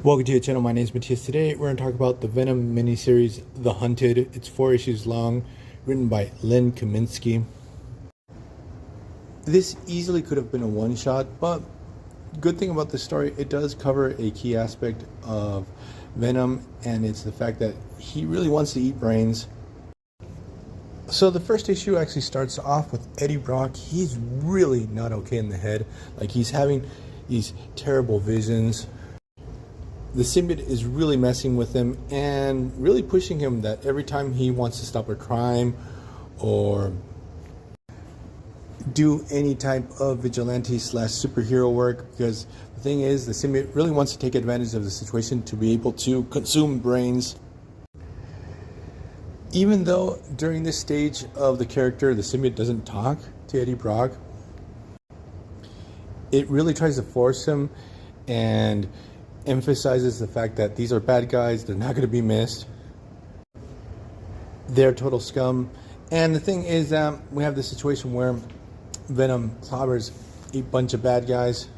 Welcome to your channel. My name is Matthias. Today we're going to talk about the Venom miniseries, The Hunted. It's 4 issues long, written by Len Kaminsky. This easily could have been a one-shot, but good thing about this story, it does cover a key aspect of Venom, and it's the fact that he really wants to eat brains. So the first issue actually starts off with Eddie Brock. He's really not okay in the head. Like, he's having these terrible visions. The symbiote is really messing with him and really pushing him that every time he wants to stop a crime or do any type of vigilante / superhero work, because the thing is, the symbiote really wants to take advantage of the situation to be able to consume brains. Even though during this stage of the character, the symbiote doesn't talk to Eddie Brock, it really tries to force him and emphasizes the fact that these are bad guys, they're not going to be missed, they're total scum. And the thing is that we have this situation where Venom clobbers a bunch of bad guys.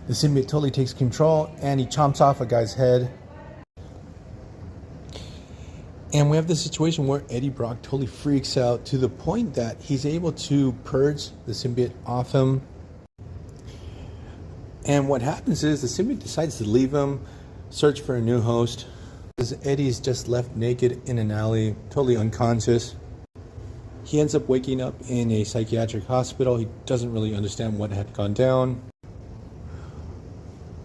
The symbiote totally takes control and he chomps off a guy's head. And we have this situation where Eddie Brock totally freaks out to the point that he's able to purge the symbiote off him. And what happens is the symbiote decides to leave him, search for a new host. Eddie's just left naked in an alley, totally unconscious. He ends up waking up in a psychiatric hospital. He doesn't really understand what had gone down.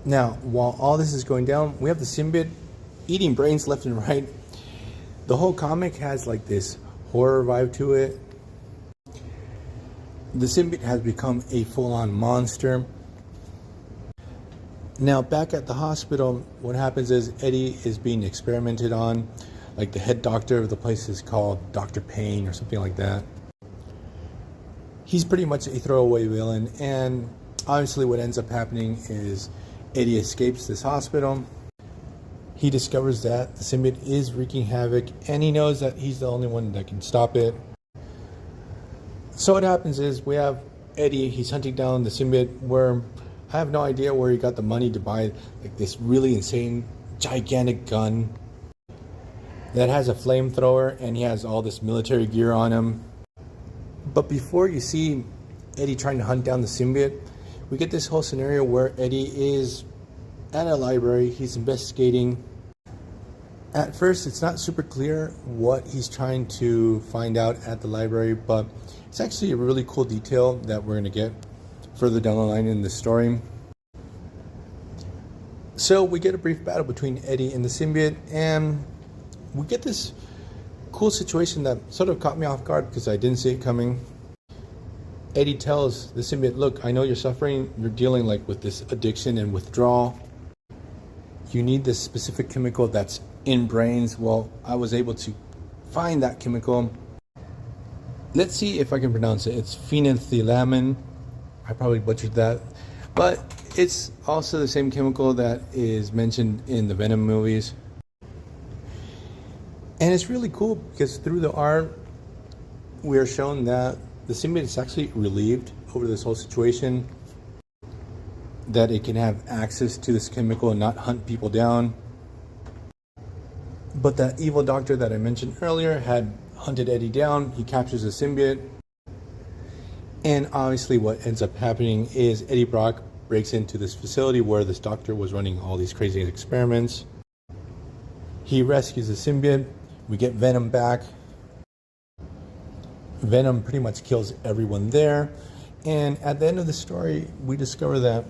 Now, while all this is going down, we have the symbiote eating brains left and right. The whole comic has like this horror vibe to it. The symbiote has become a full-on monster. Now, back at the hospital, what happens is Eddie is being experimented on. Like, the head doctor of the place is called Dr. Payne or something like that. He's pretty much a throwaway villain, and obviously what ends up happening is Eddie escapes this hospital. He discovers that the symbiote is wreaking havoc, and he knows that he's the only one that can stop it. So what happens is we have Eddie, he's hunting down the symbiote worm. I have no idea where he got the money to buy like this really insane, gigantic gun that has a flamethrower, and he has all this military gear on him. But before you see Eddie trying to hunt down the symbiote, we get this whole scenario where Eddie is at a library, he's investigating. At first, it's not super clear what he's trying to find out at the library, but it's actually a really cool detail that we're going to get further down the line in the story. So we get a brief battle between Eddie and the symbiote, and we get this cool situation that sort of caught me off guard because I didn't see it coming. Eddie tells the symbiote, look, I know you're suffering, you're dealing like with this addiction and withdrawal. You need this specific chemical that's in brains. Well, I was able to find that chemical. Let's see if I can pronounce it. It's phenethylamine. I probably butchered that, but it's also the same chemical that is mentioned in the Venom movies. And it's really cool because through the art, we are shown that the symbiote is actually relieved over this whole situation, that it can have access to this chemical and not hunt people down. But that evil doctor that I mentioned earlier had hunted Eddie down. He captures the symbiote. And obviously what ends up happening is Eddie Brock breaks into this facility where this doctor was running all these crazy experiments. He rescues the symbiote. We get Venom back. Venom pretty much kills everyone there. And at the end of the story, we discover that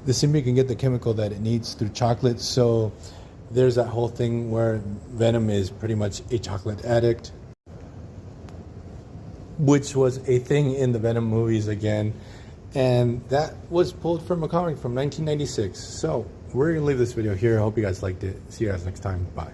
the symbiote can get the chemical that it needs through chocolate. So there's that whole thing where Venom is pretty much a chocolate addict, which was a thing in the Venom movies again. And that was pulled from a comic from 1996. So we're going to leave this video here. I hope you guys liked it. See you guys next time. Bye.